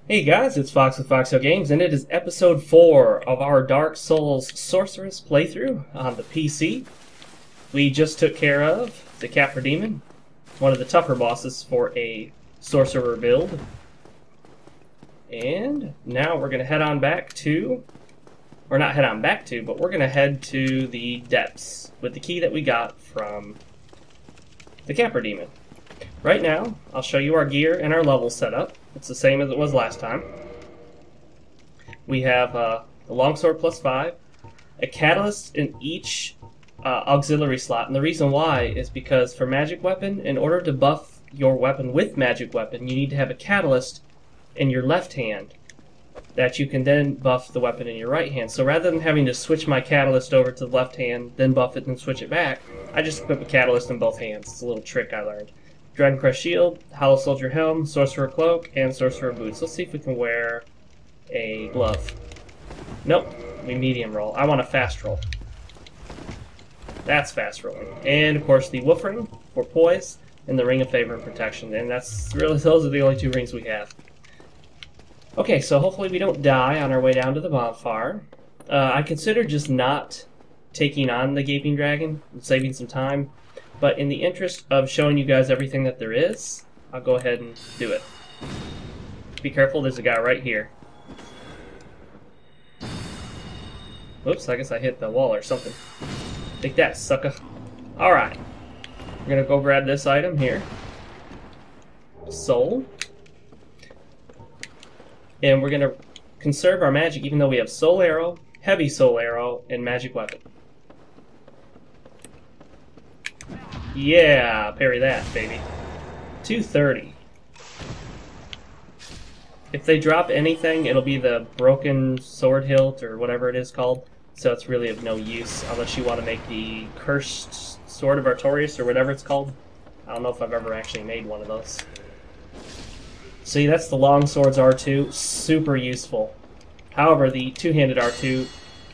Hey guys, it's Fox with FoxeoGames, and it is episode 4 of our Dark Souls Sorceress playthrough on the PC. We just took care of the Capra Demon, one of the tougher bosses for a sorcerer build. And now we're going to head on back to, or not head on back to, but we're going to head to the depths with the key that we got from the Capra Demon. Right now, I'll show you our gear and our level setup. It's the same as it was last time. We have the longsword plus 5, a catalyst in each auxiliary slot, and the reason why is because for magic weapon, in order to buff your weapon with magic weapon, you need to have a catalyst in your left hand that you can then buff the weapon in your right hand. So rather than having to switch my catalyst over to the left hand, then buff it and switch it back, I just equip a catalyst in both hands. It's a little trick I learned. Dragon Crest Shield, Hollow Soldier Helm, Sorcerer Cloak, and Sorcerer Boots. Let's see if we can wear a glove. Nope, we medium roll. I want a fast roll. That's fast rolling. And of course the Wolf Ring for poise, and the Ring of Favor and Protection. And that's really, those are the only 2 rings we have. Okay, so hopefully we don't die on our way down to the bonfire. I considered just not taking on the Gaping Dragon and saving some time. But in the interest of showing you guys everything that there is, I'll go ahead and do it. Be careful, there's a guy right here. Whoops, I guess I hit the wall or something. Take that, sucker. Alright. We're gonna go grab this item here. Soul. And we're gonna conserve our magic even though we have Soul Arrow, Heavy Soul Arrow, and Magic Weapon. Yeah, parry that, baby. 230. If they drop anything, it'll be the broken sword hilt or whatever it is called. So it's really of no use unless you want to make the cursed sword of Artorias or whatever it's called. I don't know if I've ever actually made one of those. See, that's the long swords R2. Super useful. However, the two-handed R2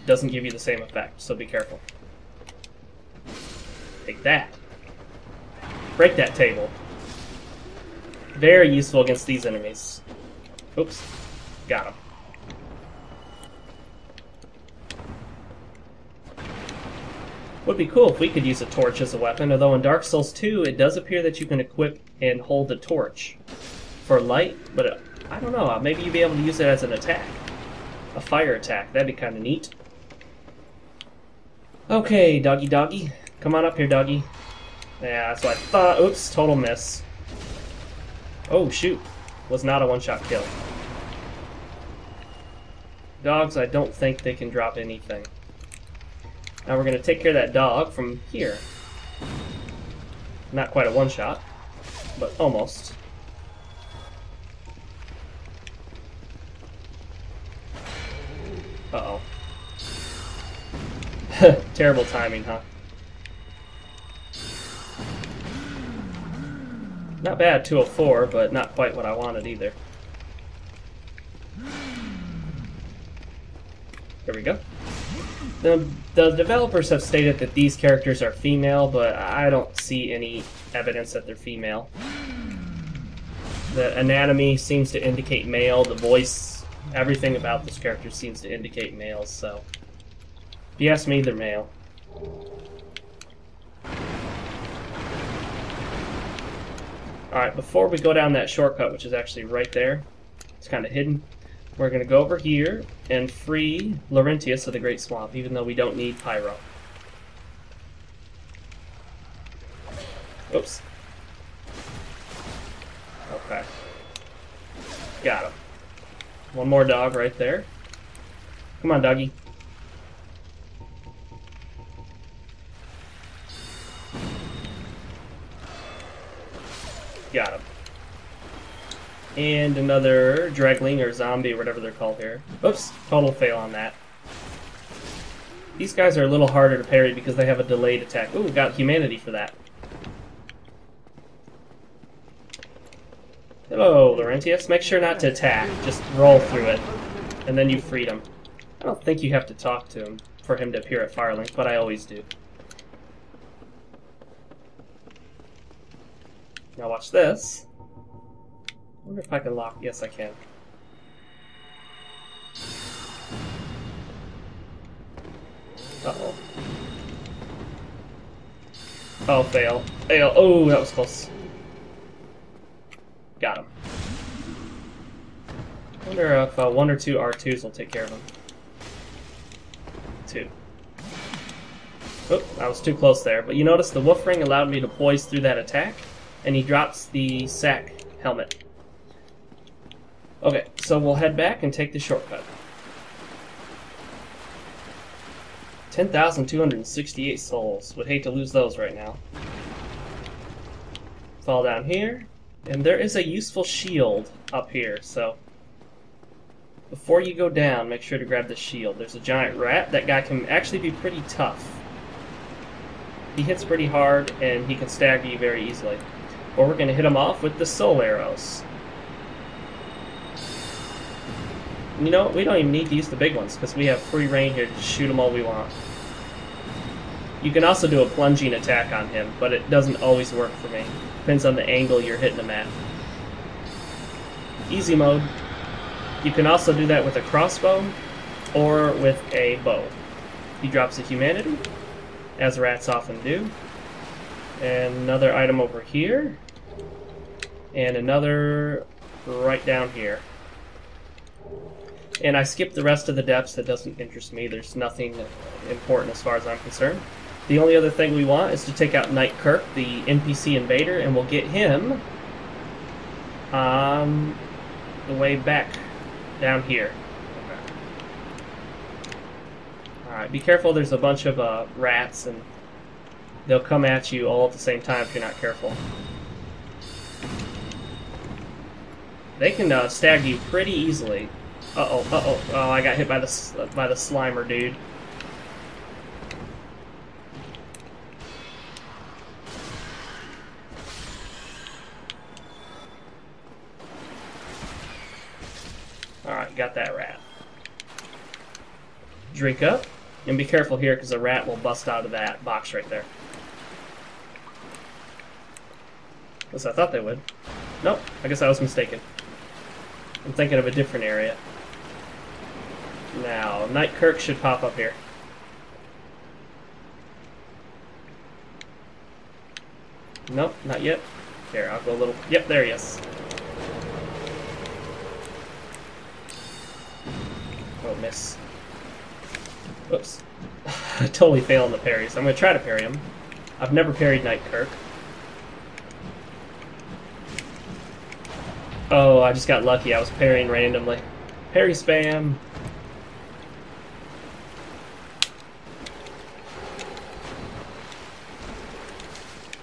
doesn't give you the same effect, so be careful. Take that. Break that table. Very useful against these enemies. Oops. Got him. Would be cool if we could use a torch as a weapon, although in Dark Souls 2 it does appear that you can equip and hold the torch for light, but I don't know, maybe you'd be able to use it as an attack. A fire attack, that'd be kind of neat. Okay, doggy doggy. Come on up here, doggy. Yeah, that's what I thought. Oops, total miss. Oh, shoot. Was not a one-shot kill. Dogs, I don't think they can drop anything. Now we're going to take care of that dog from here. Not quite a one-shot, but almost. Uh-oh. Terrible timing, huh? Not bad, 204, but not quite what I wanted either. There we go. The developers have stated that these characters are female, but I don't see any evidence that they're female. The anatomy seems to indicate male, the voice, everything about this character seems to indicate male, so if you ask me, they're male. Alright, before we go down that shortcut, which is actually right there, it's kind of hidden, we're going to go over here and free Laurentius of the Great Swamp, even though we don't need Pyro. Oops. Okay. Got him. One more dog right there. Come on, doggy. Got him. And another dragling or zombie or whatever they're called here. Oops, total fail on that. These guys are a little harder to parry because they have a delayed attack. Ooh, got humanity for that. Hello, Laurentius. Make sure not to attack. Just roll through it. And then you freed him. I don't think you have to talk to him for him to appear at Firelink, but I always do. Now watch this. I wonder if I can lock... Yes, I can. Uh-oh. Oh, fail. Fail. Oh, that was close. Got him. I wonder if 1 or 2 R2s will take care of him. 2. Oh, I was too close there. But you notice the wolf ring allowed me to poise through that attack, and he drops the sack helmet. Okay, so we'll head back and take the shortcut. 10,268 souls. Would hate to lose those right now. Fall down here, and there is a useful shield up here, so before you go down, make sure to grab the shield. There's a giant rat. That guy can actually be pretty tough. He hits pretty hard, and he can stagger you very easily. Or we're going to hit him off with the soul arrows. You know, we don't even need to use the big ones, because we have free reign here to shoot them all we want. You can also do a plunging attack on him, but it doesn't always work for me. Depends on the angle you're hitting him at. Easy mode. You can also do that with a crossbow or with a bow. He drops a humanity, as rats often do. And another item over here. And another right down here. And I skipped the rest of the depths. That doesn't interest me. There's nothing important as far as I'm concerned. The only other thing we want is to take out Knight Kirk, the NPC invader, and we'll get him on the way back down here. Alright, be careful. There's a bunch of rats, and they'll come at you all at the same time if you're not careful. They can stag you pretty easily. Uh-oh, uh-oh. Oh, I got hit by the Slimer dude. Alright, got that rat. Drink up. And be careful here, because a rat will bust out of that box right there. At least I thought they would. Nope, I guess I was mistaken. I'm thinking of a different area. Now, Knight Kirk should pop up here. Nope, not yet. Here, I'll go a little... Yep, there he is. Oh, miss. Whoops. I totally failed on the parries. I'm going to try to parry him. I've never parried Knight Kirk. Oh, I just got lucky. I was parrying randomly. Parry spam.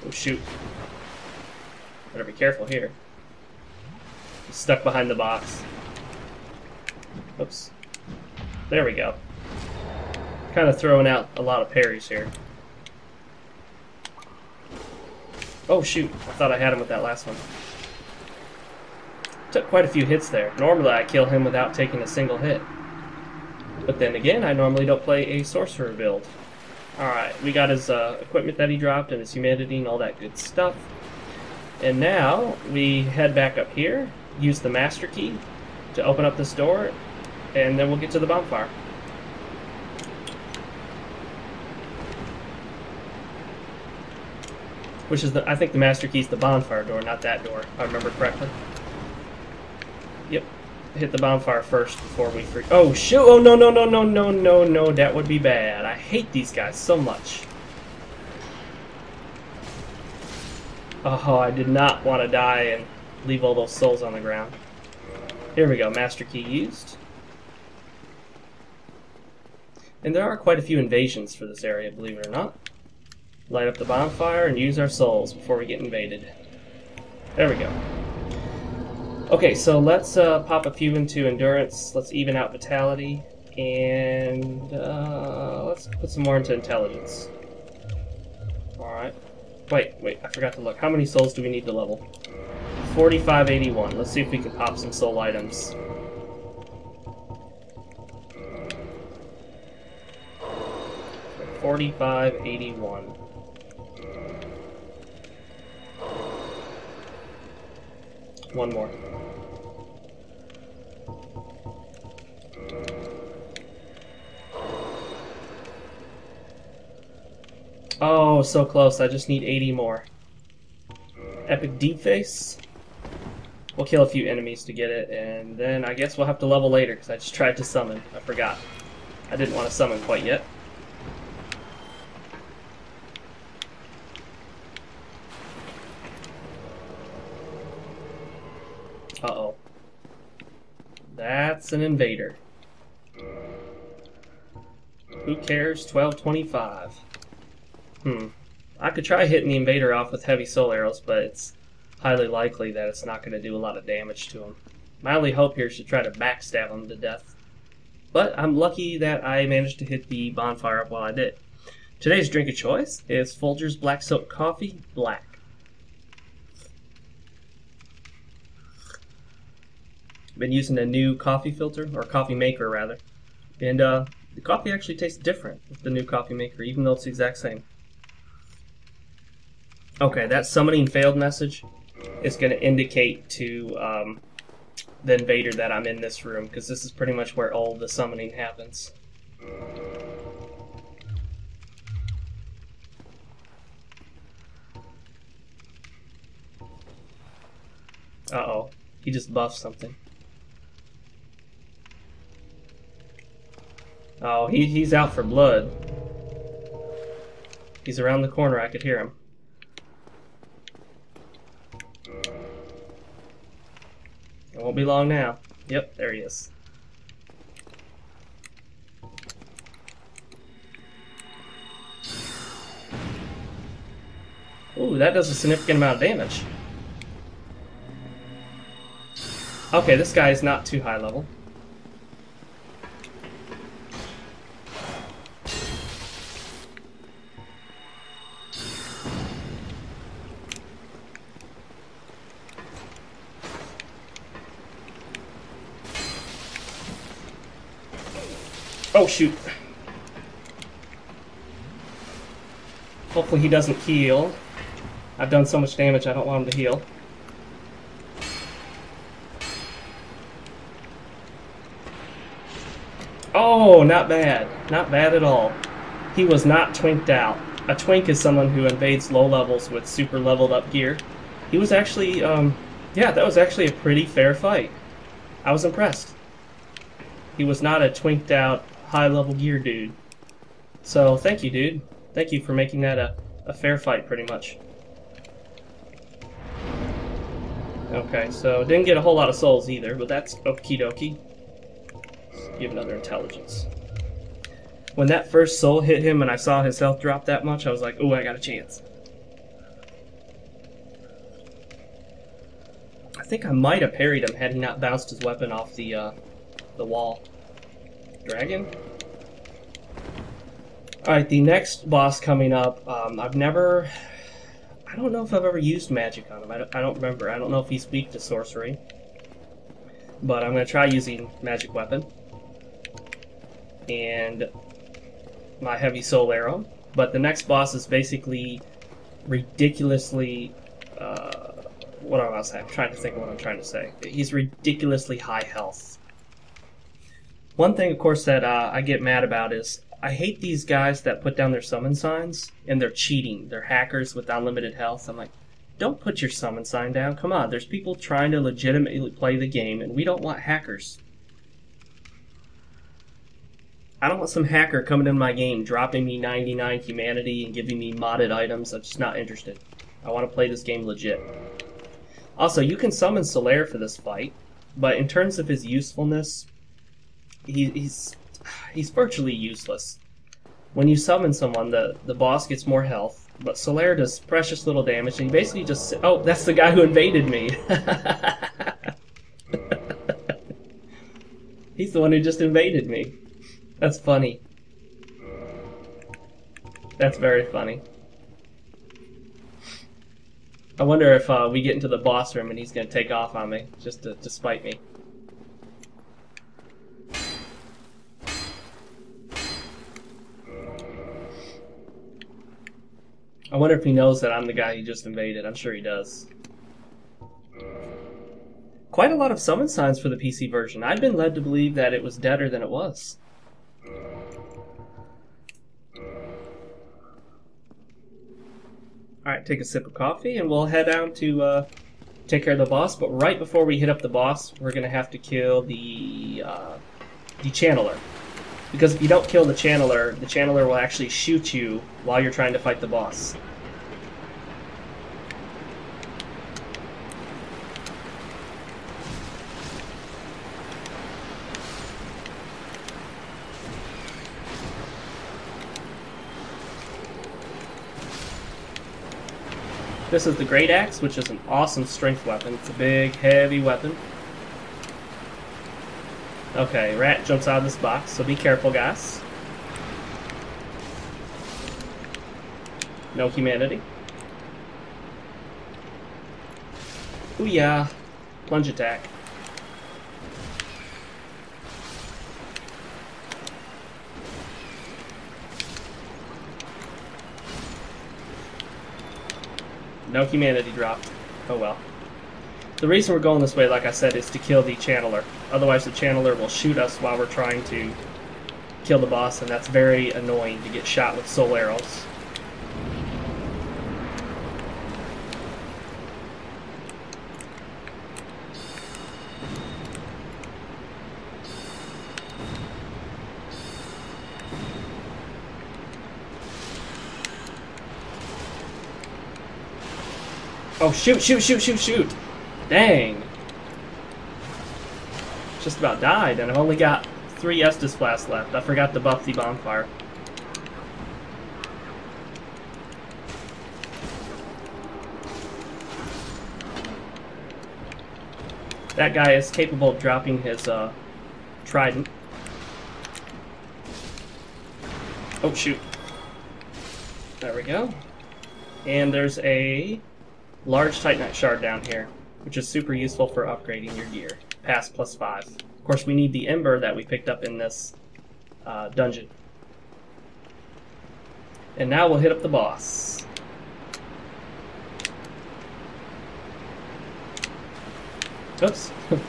Oh, shoot. Better be careful here. He's stuck behind the box. Oops. There we go. Kind of throwing out a lot of parries here. Oh, shoot. I thought I had him with that last one. Took quite a few hits there. Normally I kill him without taking a single hit. But then again, I normally don't play a sorcerer build. Alright, we got his equipment that he dropped and his humanity and all that good stuff. And now we head back up here, use the master key to open up this door, and then we'll get to the bonfire. Which is I think the master key is the bonfire door, not that door, if I remember correctly. Yep. Hit the bonfire first before we Oh, shoot! Oh, no, no, no, no, no, no, no. That would be bad. I hate these guys so much. Oh, I did not want to die and leave all those souls on the ground. Here we go. Master key used. And there are quite a few invasions for this area, believe it or not. Light up the bonfire and use our souls before we get invaded. There we go. Okay, so let's pop a few into endurance. Let's even out vitality, and let's put some more into intelligence. Alright. Wait, I forgot to look. How many souls do we need to level? 4581. Let's see if we can pop some soul items. So 4581. One more. Oh, so close. I just need 80 more. Epic Deep Face. We'll kill a few enemies to get it, and then I guess we'll have to level later, because I just tried to summon. I forgot. I didn't want to summon quite yet. Uh-oh. That's an invader. Who cares? 1225. I could try hitting the invader off with heavy soul arrows, but it's highly likely that it's not going to do a lot of damage to him. My only hope here is to try to backstab him to death. But I'm lucky that I managed to hit the bonfire up while I did. Today's drink of choice is Folgers Black Soap Coffee Black. Been using a new coffee filter, or coffee maker rather, and the coffee actually tastes different with the new coffee maker, even though it's the exact same. Okay, that summoning failed message is going to indicate to the invader that I'm in this room, because this is pretty much where all the summoning happens. Uh-oh, he just buffed something. Oh, he's out for blood. He's around the corner, I could hear him. It won't be long now. Yep, there he is. Ooh, that does a significant amount of damage. Okay, this guy is not too high level. Oh, shoot. Hopefully he doesn't heal. I've done so much damage, I don't want him to heal. Oh, not bad. Not bad at all. He was not twinked out. A twink is someone who invades low levels with super leveled up gear. He was actually, yeah, that was actually a pretty fair fight. I was impressed. He was not a twinked out, high level gear dude. So, thank you, dude. Thank you for making that a fair fight, pretty much. Okay, so didn't get a whole lot of souls either, but that's okie dokie. Give another intelligence. When that first soul hit him and I saw his health drop that much, I was like, ooh, I got a chance. I think I might have parried him had he not bounced his weapon off the wall. Dragon? Alright, the next boss coming up, I don't know if I've ever used magic on him. I don't remember. I don't know if he's weak to sorcery. But I'm going to try using magic weapon. And my heavy soul arrow. But the next boss is basically ridiculously... what am I saying? I'm trying to think of what I'm trying to say. He's ridiculously high health. One thing, of course, that I get mad about is I hate these guys that put down their summon signs and they're cheating. They're hackers with unlimited health. I'm like, don't put your summon sign down. Come on, there's people trying to legitimately play the game, and we don't want hackers. I don't want some hacker coming in my game, dropping me 99 humanity and giving me modded items. I'm just not interested. I want to play this game legit. Also, you can summon Solaire for this fight, but in terms of his usefulness, he's virtually useless. When you summon someone, the boss gets more health, but Solaire does precious little damage, and he basically just... Oh, that's the guy who invaded me! He's the one who just invaded me. That's funny. That's very funny. I wonder if we get into the boss room and he's going to take off on me, just to spite me. I wonder if he knows that I'm the guy he just invaded. I'm sure he does. Quite a lot of summon signs for the PC version. I'd been led to believe that it was deader than it was. Alright, take a sip of coffee, and we'll head down to take care of the boss. But right before we hit up the boss, we're going to have to kill the channeler. Because if you don't kill the channeler will actually shoot you while you're trying to fight the boss. This is the Great Axe, which is an awesome strength weapon. It's a big, heavy weapon. Okay, rat jumps out of this box, so be careful, guys. No humanity. Ooh yeah, plunge attack. No humanity dropped. Oh well. The reason we're going this way, like I said, is to kill the channeler. Otherwise the channeler will shoot us while we're trying to kill the boss, and that's very annoying to get shot with soul arrows. Oh, shoot, shoot, shoot, shoot, shoot! Dang! Just about died, and I've only got 3 Estus Blasts left. I forgot to buff the bonfire. That guy is capable of dropping his trident. Oh, shoot. There we go. And there's a large Titanite shard down here, which is super useful for upgrading your gear. Pass +5. Of course, we need the ember that we picked up in this dungeon. And now we'll hit up the boss. Oops. Went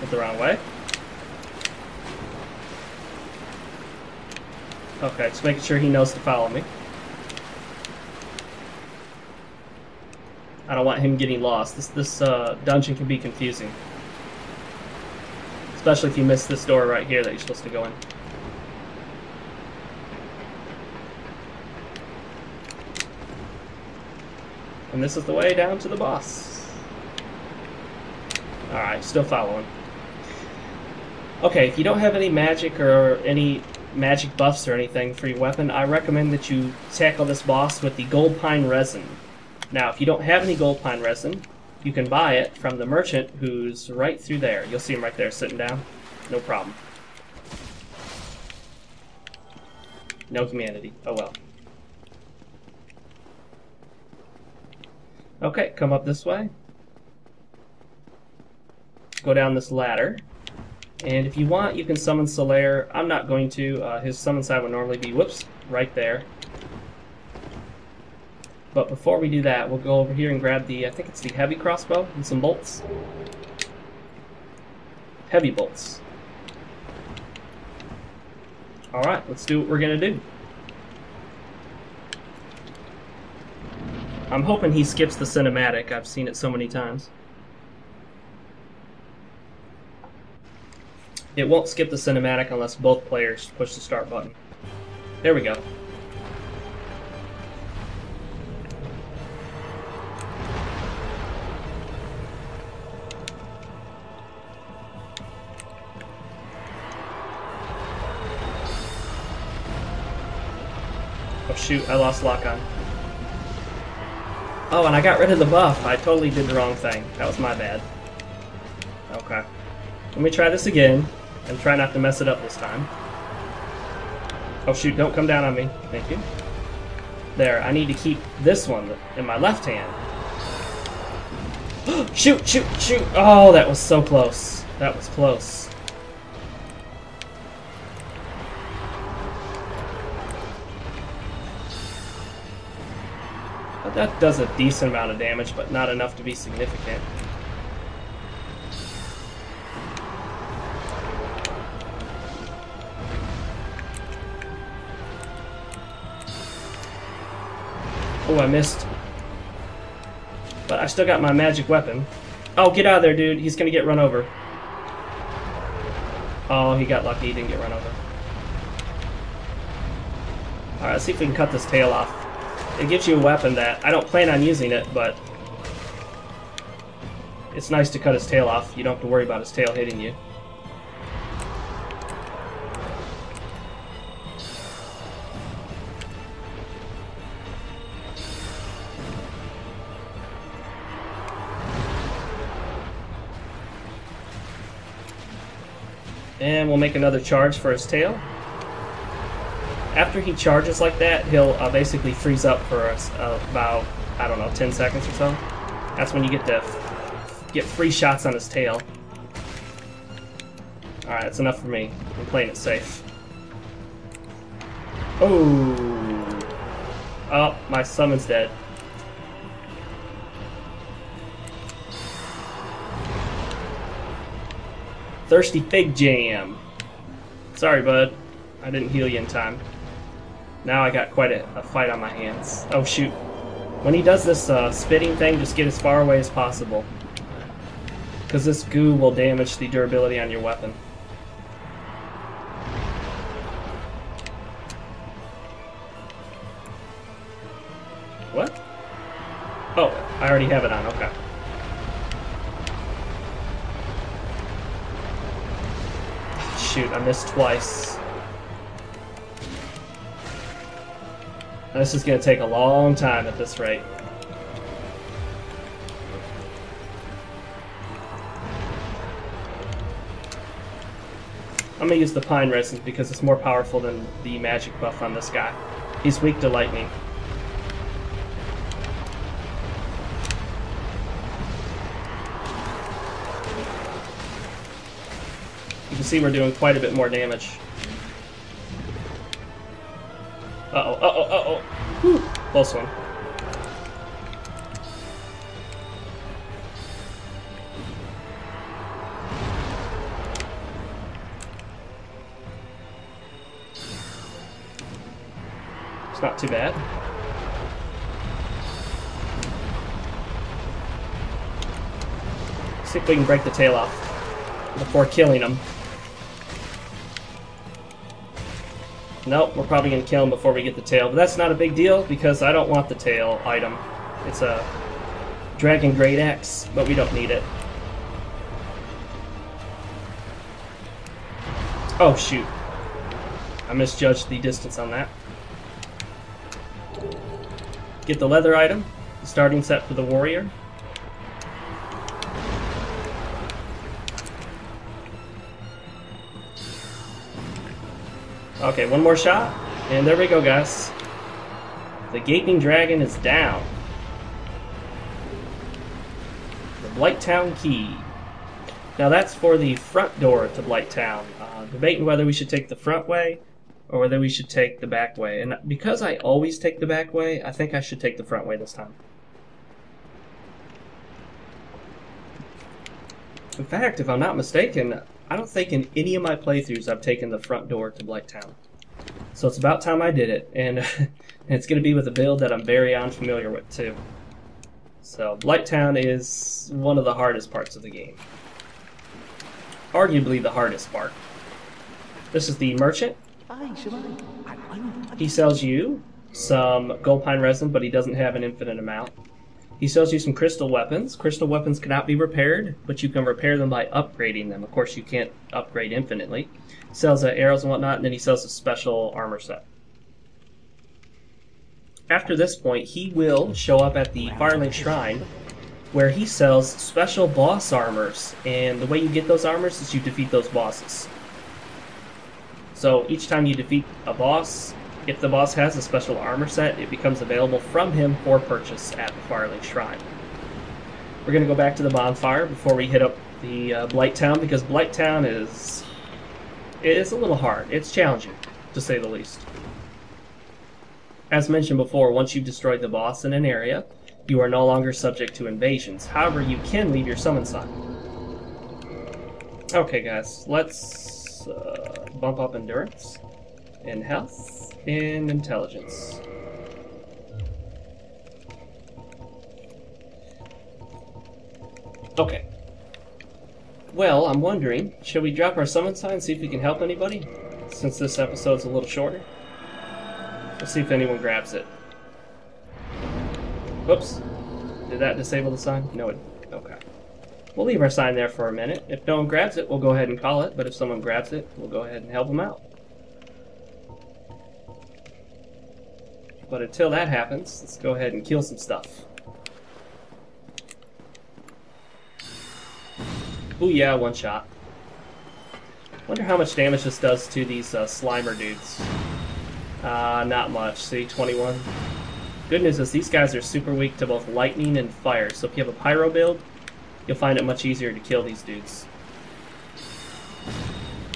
the wrong way. Okay, just making sure he knows to follow me. I don't want him getting lost. This dungeon can be confusing. Especially if you miss this door right here that you're supposed to go in. And this is the way down to the boss. Alright, still following. Okay, if you don't have any magic or any magic buffs or anything for your weapon, I recommend that you tackle this boss with the gold pine resin. Now, if you don't have any gold pine resin, you can buy it from the merchant who's right through there. You'll see him right there sitting down. No problem. No humanity. Oh well. Okay, come up this way. Go down this ladder. And if you want, you can summon Solaire. I'm not going to. His summon side would normally be, whoops, right there. But before we do that, we'll go over here and grab the, I think it's the heavy crossbow and some bolts. Heavy bolts. Alright, let's do what we're going to do. I'm hoping he skips the cinematic. I've seen it so many times. It won't skip the cinematic unless both players push the start button. There we go. Oh shoot, I lost lock on. Oh, and I got rid of the buff. I totally did the wrong thing. That was my bad. Okay. Let me try this again, and try not to mess it up this time. Oh shoot, don't come down on me. Thank you. There, I need to keep this one in my left hand. Shoot, shoot, shoot! Oh, that was so close. That was close. That does a decent amount of damage, but not enough to be significant. Oh, I missed. I still got my magic weapon. Oh, get out of there, dude. He's gonna get run over. Oh, he got lucky. He didn't get run over. Alright, let's see if we can cut this tail off. It gives you a weapon that I don't plan on using it, but it's nice to cut his tail off. You don't have to worry about his tail hitting you. And we'll make another charge for his tail. After he charges like that, he'll basically freeze up for about, I don't know, 10 seconds or so. That's when you get to get free shots on his tail. Alright, that's enough for me. I'm playing it safe. Oh! Oh, my summon's dead. Thirsty Fig Jam. Sorry, bud. I didn't heal you in time. Now I got quite a fight on my hands. Oh, shoot. When he does this spitting thing, just get as far away as possible. Because this goo will damage the durability on your weapon. What? Oh, I already have it on. Okay. Shoot, I missed twice. This is going to take a long time at this rate. I'm going to use the pine resin because it's more powerful than the magic buff on this guy. He's weak to lightning. You can see we're doing quite a bit more damage. Uh-oh, uh-oh, uh-oh. Whew, close one. It's not too bad. See if we can break the tail off before killing him. Nope, we're probably going to kill him before we get the tail, but that's not a big deal because I don't want the tail item. It's a Dragon Great Axe, but we don't need it. Oh, shoot. I misjudged the distance on that. Get the leather item, the starting set for the warrior. Okay, one more shot, and there we go, guys. The Gaping Dragon is down. The Blighttown Key. Now that's for the front door to Blighttown. Debating whether we should take the front way or whether we should take the back way. And because I always take the back way, I think I should take the front way this time. In fact, if I'm not mistaken, I don't think in any of my playthroughs I've taken the front door to Blighttown. So it's about time I did it, and it's going to be with a build that I'm very unfamiliar with too. So Blighttown is one of the hardest parts of the game. Arguably the hardest part. This is the merchant. He sells you some gold pine resin, but he doesn't have an infinite amount. He sells you some crystal weapons. Crystal weapons cannot be repaired, but you can repair them by upgrading them. Of course, you can't upgrade infinitely. He sells arrows and whatnot, and then he sells a special armor set. After this point, he will show up at the Firelink Shrine, where he sells special boss armors. And the way you get those armors is you defeat those bosses. So each time you defeat a boss, if the boss has a special armor set, it becomes available from him for purchase at the Firelink Shrine. We're going to go back to the bonfire before we hit up the Blighttown, because Blighttown is a little hard. It's challenging, to say the least. As mentioned before, once you've destroyed the boss in an area, you are no longer subject to invasions. However, you can leave your summon sign. Okay, guys, let's bump up endurance and health. In intelligence. Okay. Well, I'm wondering, should we drop our summon sign and see if we can help anybody? Since this episode's a little shorter. Let's see if anyone grabs it. Whoops. Did that disable the sign? No, it... Okay. We'll leave our sign there for a minute. If no one grabs it, we'll go ahead and call it. But if someone grabs it, we'll go ahead and help them out. But until that happens, let's go ahead and kill some stuff. Ooh yeah, one shot. Wonder how much damage this does to these Slimer dudes. Not much. See, 21. Good news is these guys are super weak to both lightning and fire, so if you have a pyro build, you'll find it much easier to kill these dudes.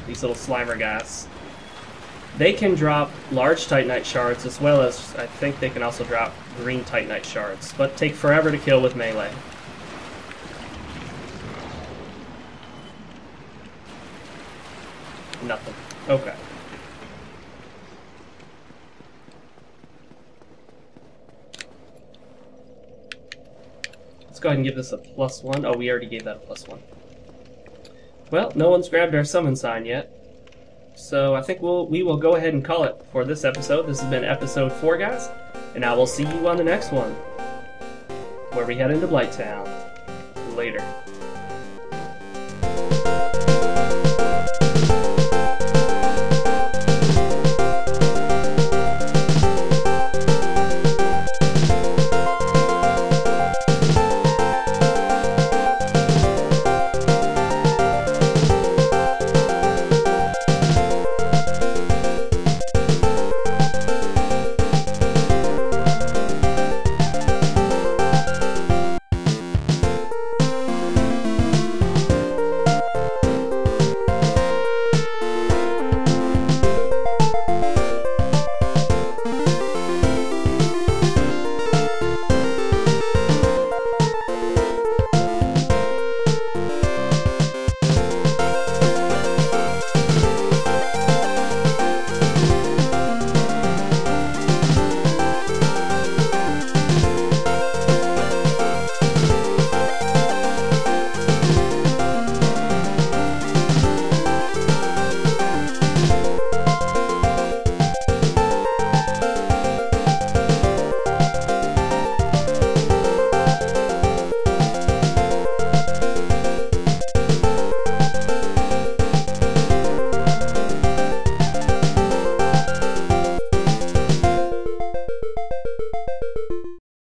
These little Slimer guys. They can drop large Titanite shards as well as, I think they can also drop green Titanite shards, but take forever to kill with melee. Nothing. Okay. Let's go ahead and give this a +1. Oh, we already gave that a +1. Well, no one's grabbed our summon sign yet. So I think we will go ahead and call it for this episode. This has been episode 4, guys. And I will see you on the next one, where we head into Blighttown. Later.